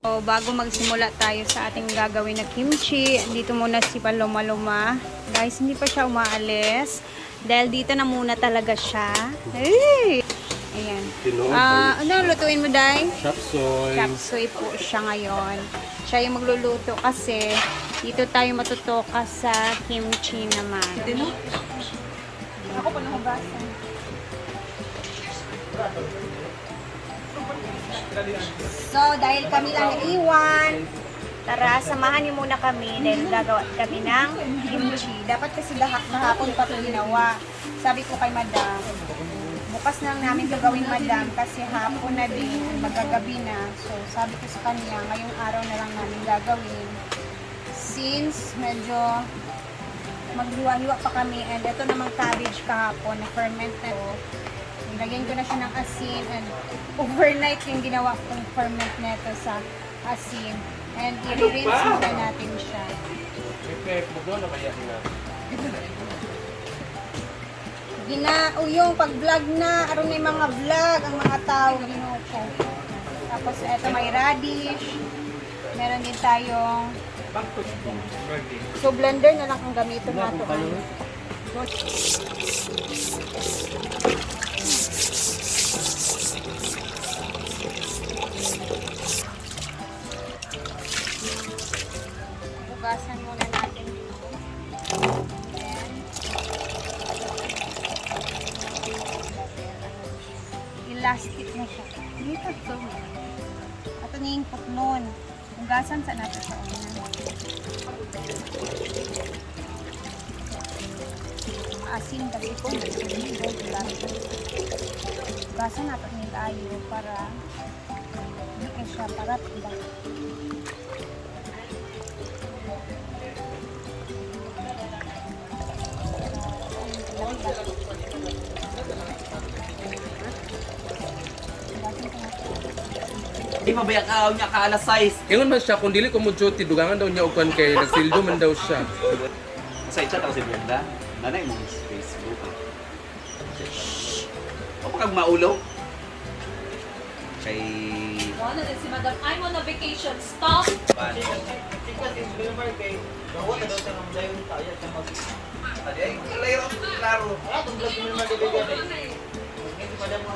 So, bago magsimula tayo sa ating gagawin na kimchi, dito muna si Paloma-Loma. Guys, hindi pa siya umaalis. Dahil dito na muna talaga siya. Hey! Ayan. Ano lutuin mo, Day? Chop suey. Chop suey po siya ngayon. Siya yung magluluto kasi dito tayo matutuka sa kimchi naman. Ako pa nahugasan. So, dahil kami lang naiwan, tara, samahan niyo muna kami dahil gagawa kami ng kimchi. Dapat kasi kahapon pa ito ginawa. Sabi ko kay Madam, bukas na lang namin ito gawin, Madam, kasi hapon na din, magagabi na. So, sabi ko sa kanya, ngayong araw na lang namin gagawin. Since medyo maghiwa-hiwa pa kami, and ito namang cabbage kahapon, na-ferment na ito. Nilagyan ko na siya ng asin, and overnight yung ginawa kong ferment neto sa asin. And i-rinse muna natin siya. Yung pag-vlog na, aron may mga vlog, ang mga tao, ginuo ko. Tapos eto may radish. Meron din tayong so blender na lang ang gamitin natin. Hugasan muna natin ito. Then, elastic na siya. Dito ito. Ito na yung putlon. Hugasan sa natin sa una. Asin kasi po. Hugasan natin yung tayo para hindi siya parat ba. Di mabaya ka niya ka alas 6. Ingon man siya, kung dili ko mo duty, dugangan daw niya upan kay nagsildo man daw siya. Sa chat ako si Brenda. Nanay mo sa Facebook. O pag maulo. Kay Ano din si Madam, I'm on a vacation. Stop!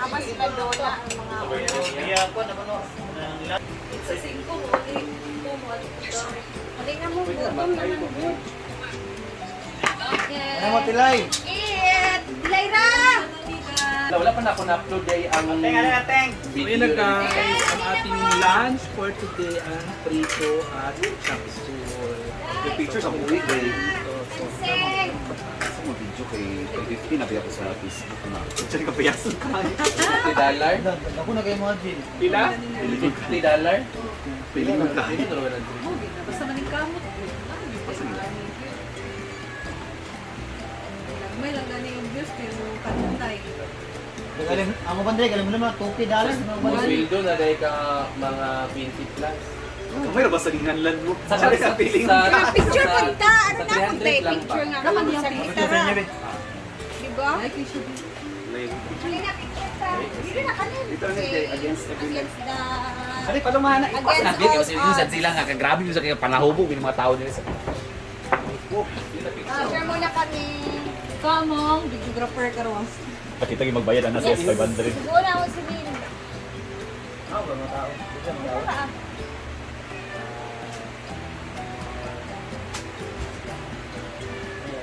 Tama sila Lola ang mga Sa 5 mo, ulit. Hali na mo, gutom naman good. Okay. Ano mo tilay? Eat! Lyra! Wala pa na ako na-upload ay ang So yun na guys, ang ating lunch for today ang prito at chop suey. yung pictures ang uwi kay Sing! sa mo video kay 50 nabiya ko sa Facebook na. Diyan ka payasan ka. $50? Ako na kay Margin. Pila? $50? Pili mo ka. Basta maning kamot. May lang gani yung views, pero kanunay. Ako ba galing mo naman $20 Sweldo na dahil ka mga 20 plus. Kamay ra ba sa linganlan mo? Sa ka piling. Picture pag ta! Ano na kung tayo 300 lang picture nga Naman naman yung sa picture gitara? Diba? Like you should be. Hali na picture ta! Dito na kanin! Dito na kay against Against the... Ari pa lumana. Against Sabi all kasi yung odds. sila nga kagrabe yung sa kaya panahubo yung mga tao nila sa. Picture muna kami. Kamong, videographer ka ron. Pakita yung magbayad na sa S500. Siguro na ako si Bill.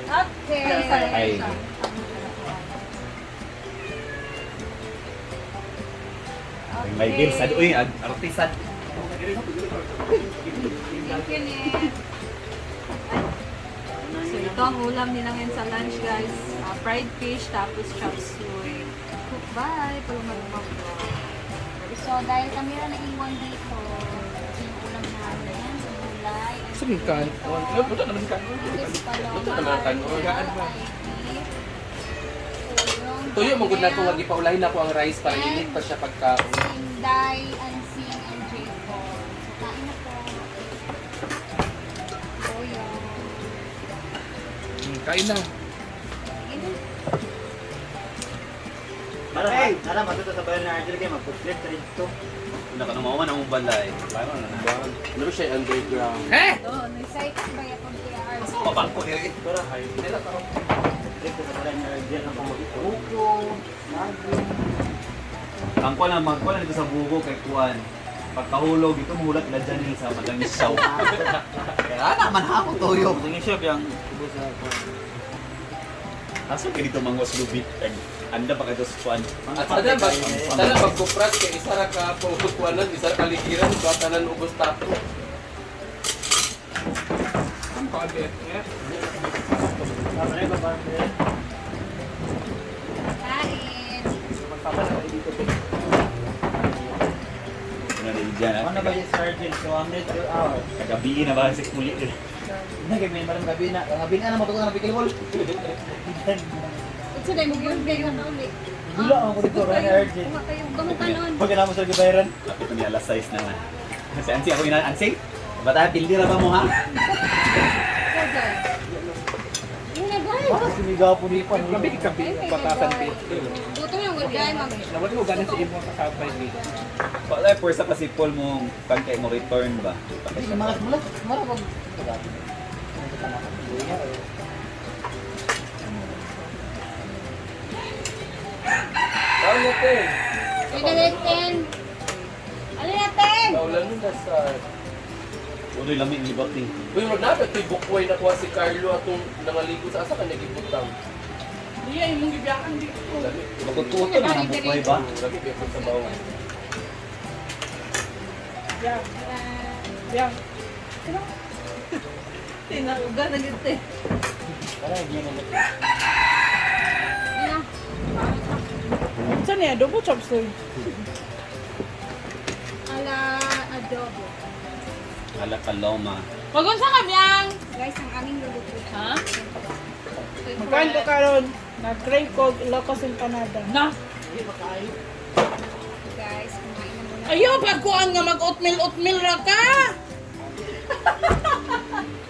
Okay. Ay. May bills. Uy, artisan. Thank you, Nick. So ito ang ulam nila ngayon sa lunch, guys. Fried fish, tapos chop suey. Bye! Palumag-mag. So, dahil kami na naiwan dito, yung ulam namin, sa gulay, Saan ka? Luto naman ka. Is Luto naman ka. Gaan ba? Tuyo Tuyo mo gud na ko wag ipaulahin na ko ang rice para init pa siya pagkaon. Sinday, Ansing, and Jacob. So, kain na po. Tuyo. Kain na. Para matuto sa bayan na Angel kayo magpuplit ka rin ito. Nakanumawan ang balay. Paano na na? Ano siya underground? Excited ba yung PRR? Mabangko diri. Ang kuwan lang, magkuwan lang dito sa bugo kay Kuwan. Pagkahulog, ito mulat na dyan yung sa Magangisaw. Kaya naman ako toyo. Magangisaw yung ubos na Kuwan. Aso kayo dito mangwas lubit. Anda pa kayo sa Kuwan. At sana magkuprat kay isa ra ka pagkukuanan, isa ra kaligiran, batanan ubos tapo. Ang pag-et. Kain. Ano na dyan ha? Ano ba yung sergeant? 200 per hour. Kagabi na ba sa kulit? Nagay may gabi na. Gabi na matuto na pikilwol. Ito na yung yung gayon na ulit. Gula ako dito, Ryan Urgent. Kuha kayo gamutanon. Pag mo sa gibayaran. Lapit na alas 6 na na. Kasi ansi ako ina ansi. Bata pildi ra ba mo ha? Yun na guys. Bakit sumigaw po ni Pan? Gabi kabi batasan pi. Buto yung good guy mag. Nawali mo ganin sa imo kasabay ni. Wala pursa kasi Paul mo pagkay mo return ba? Hindi malas-malas. Marabag. Tawag natin. Yun na natin. Ano natin? Tawlan nun na sa... Unoy lami ni Bati. Uy, wag na, ito'y bukway na kuha si Carlo atong nangaligo sa asa kanya gibutang. Iya imong gibiyakan dito. Lami. Makututo na ang buhay ba? Lami kayo sa bawang. Yang. Yang. Tinaruga na dito eh. Yun na. Saan niya? Double chop soy. Ala adobo. Ala kaloma. Magun sa kamyang! Guys, ang aming luluto. Ha? Magkain ko karon. Nag-crave ko Ilocos Empanada. Na! Guys, kumain na muna. Ayaw, pagkuhan nga mag-oatmeal ra ka!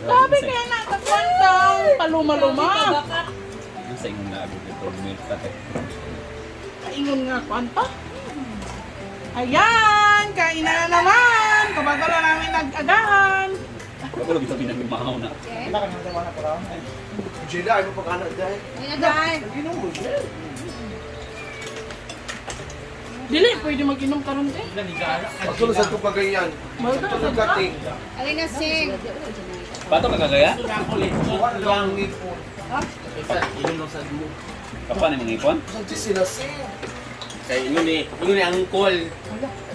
Sabi kaya na, kakwantang paluma-luma. Ano sa inyong naabot ito? Milk pati. Kaingon nga kwanta. Ayan! Kain na naman! Kabago na namin nag-agahan. Bago ito pinagmahaw na. Okay. Wala ka nang gawa na po raw. Jila, ano pag anak dahil? Yun na guys. Ginom mo siya. Dili, pwede mag-inom karon eh. Pagsulo sa ito kaganyan. Ito kating. Alin na sing. Pato ka kagaya? Lang ipon. Kapan yung mga ipon? Santi sila sing. Kaya yun ang call.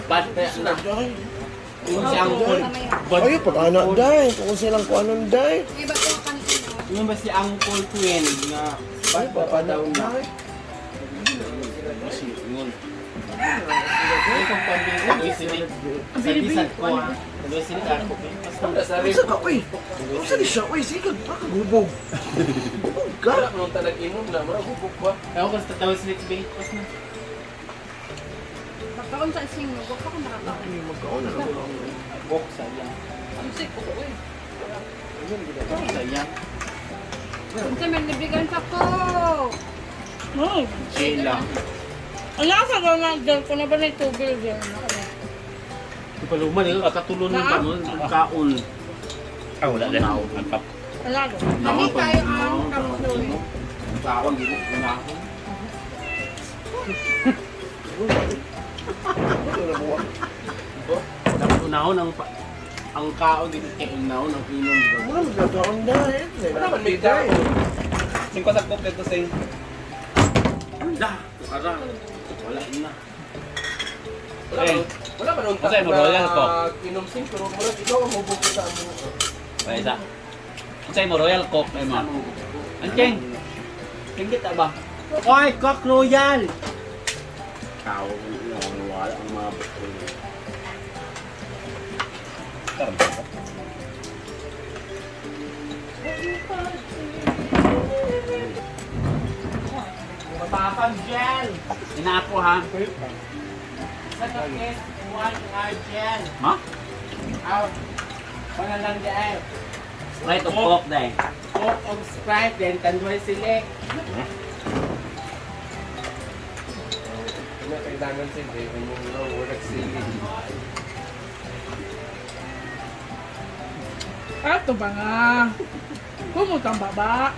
Bad na na. Yun si Angkol. Ay, pag anak day, kung silang kung anong day. May bago kami ino. Yun ba si Angkol Twin na Ay, papadaw na. yun. Yung pambili ko yung sinig. Sa bisan ko ha. Yung sinig ako. Usa ka, uy. Usa di siya, uy. Sige, baka gubog. Gubog ka. Wala ko nung talag-inom na. Maragubog ko ha. Ewan ko sa tawag sinig bait. Pas na. Magkaon sa sing. Huwag pa ko nakakaon. Ay, magkaon na lang. Bok sayang. Amsik ko ko eh. Sayang. Kung sa may nabigan pa ko. Oh, Sheila. ang lasa ba nga dyan? Kung na ba na itubig dyan? Ito pa luman. Ito katulon ng panon. Kaon. Ah, wala din. Ang pap. Wala ko. Hindi tayo ang kaploy. Kaon. Hindi mo Dapat unahon ang kaon dito kay unahon ang inom. Wala, magkakaon day. Wala man may kaon. Singko sa kop dito sa Da, ara. Wala na. Eh, Wala man unta. Kasi mo royal ko. Inom sing pero mura ikaw ang mubog sa amo. Ay, isa. Ang sa'yo mo, Royal Coke, ay mo. Anting, tingkit ba? Oy, Cock Royal. Tao, wala ang mga buko. Karoon ka ba? Matapang gel. Inaako ha? Sa kakes, one gel. Ma? Out. Pangalang gel. Sprite of Coke, day. Coke of Sprite, then tanduay sila. dangan sila. Wala sila. Ato ba nga? Kumutang baba.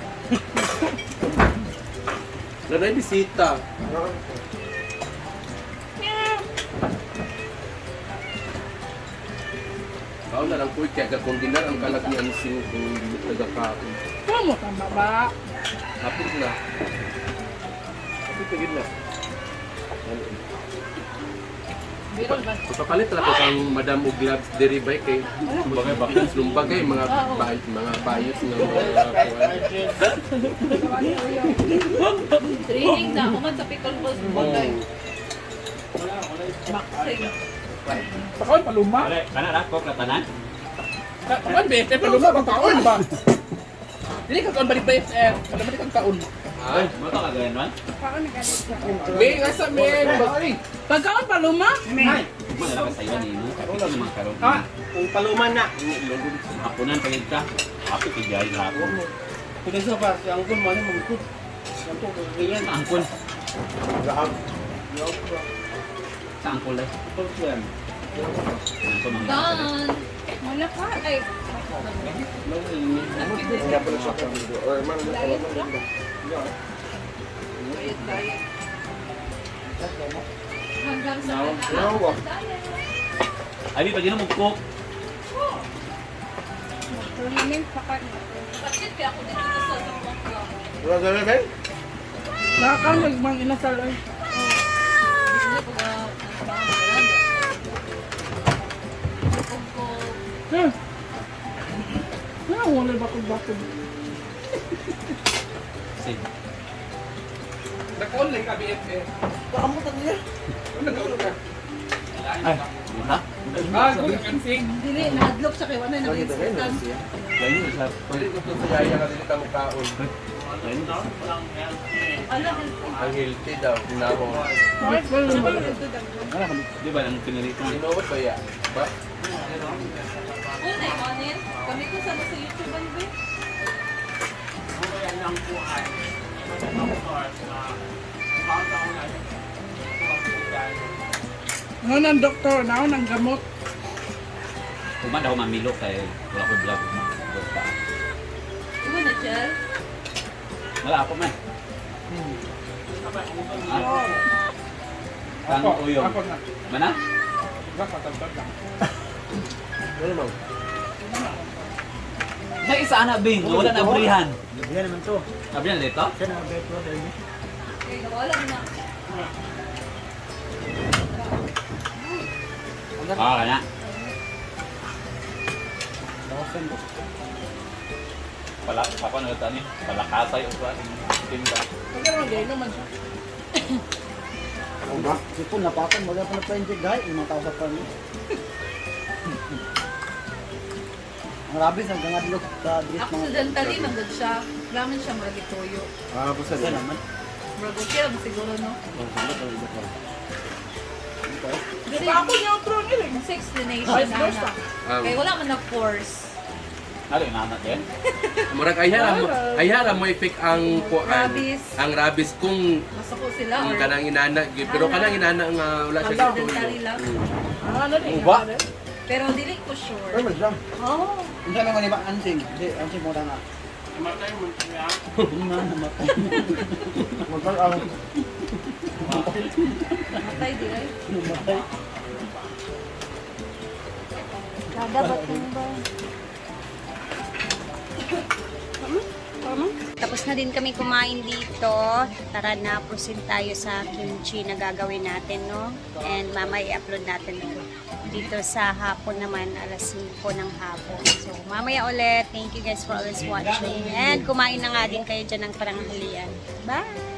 Nanay bisita. Kao na lang po, kaya kakundinar ang kalag ni Ansing kung nagkakaon. Kumutang baba. Hapit na. Hapit na gid na. Papalit talaga kang Madam og gloves diri bay kay bagay bakit lumbagay mga bayot ng mga Training na ako man sa pickleball bagay. Pakaon paluma. Kana ra ko katanan. Pakaon bete paluma pakaon ba? Dili ka kaon balik bayot kada balik ang kaon. Ay, mo ta kagayan man. Paano nagalit ka? May nga sa men. Pagkaon paluma? Mo na sa iyo nimo. Kapit naman karon. Ha? Kung paluman na. Hapunan pagid ka. Kapit kay hapon. Kung sa pa, ang kun man mo ko. Ang to ganyan. Angkol. Graab. Sa angkol ay. Ito yan. Angkol man. Done! Wala ka. Ay, Hindi pa siya kami or man Diet. Hanggang sa Nawa. Ay, pag mo cook. tulimin pakat. Bakit kaya ako dito sa Zamboanga? Wala sa men? Nakakang nagmang inasal ay. Hindi ko ba nagbahan Hmm. Wala bakod-bakod. Sige. Nag-on lang ka BFF. Paamutan niya. Nag-on ka. Ay, wala. Kung nakansing. Dili, nahadlok siya kay Wanay na Lagi tayo na siya. Ganyan sa Pwede ko to sa yaya ka dili ka mukhaon. Ang healthy daw. Namo. Ay, paluma. Di ba nang pinarito? Inowat ba ya? Ba? Unay, manin. Kami ko sana sa YouTube ano ba? Ano ng doktor? Ano ng gamot? Kuman daw mamilo kay wala ko vlog mo. Iwan na, Chel. Wala ako man. Kang uyong. Ako na. Mana? Patagtag lang. Ano mo? May isa na bing, wala na brihan. Yan naman to. Sabi na dito? Siya na beto dahil niya. Okay, nawala na. Ah, kanya. Tawasan ko. Pala, papa na ito ni. Palakasay o ba? Tinda. Pagka naman gay naman siya. Ano ba? Sipon, napakan. Baga pa na pa-inject guy. Yung mga tao sa pan. Ang rabis, ang gangadlok sa dress mga... Accidentally, nandun siya. Ramen siya magitoyo. Basta Siya naman. Bro, okay lang siguro, no? Ganun, Ako niya ang pro nila. sa explanation Vice na versa. Kaya wala man na force. Ano yung nanak yan? Murag ayara mo effect ang kuan. Rabies. Ang rabies kung Masako sila or kanang inana pero kanang inana nga wala siya sa tuyo. accidentally lang. Ano din? Uba? Pero dili ko Ay, sure. man siya. Oh, Hindi naman iba ansing. Hindi, ansing mo na nga. Namatay mo siya. Namatay. Magkal ang matay di ay. Namatay. Ladabat mo ba? Tapos na din kami kumain dito. Tara na, proceed tayo sa kimchi na gagawin natin, no? And mamaya i-upload natin dito sa hapon naman, alas 5 ng hapon. So, mamaya ulit. Thank you guys for always watching. And kumain na nga din kayo dyan ng paranghalian. Bye!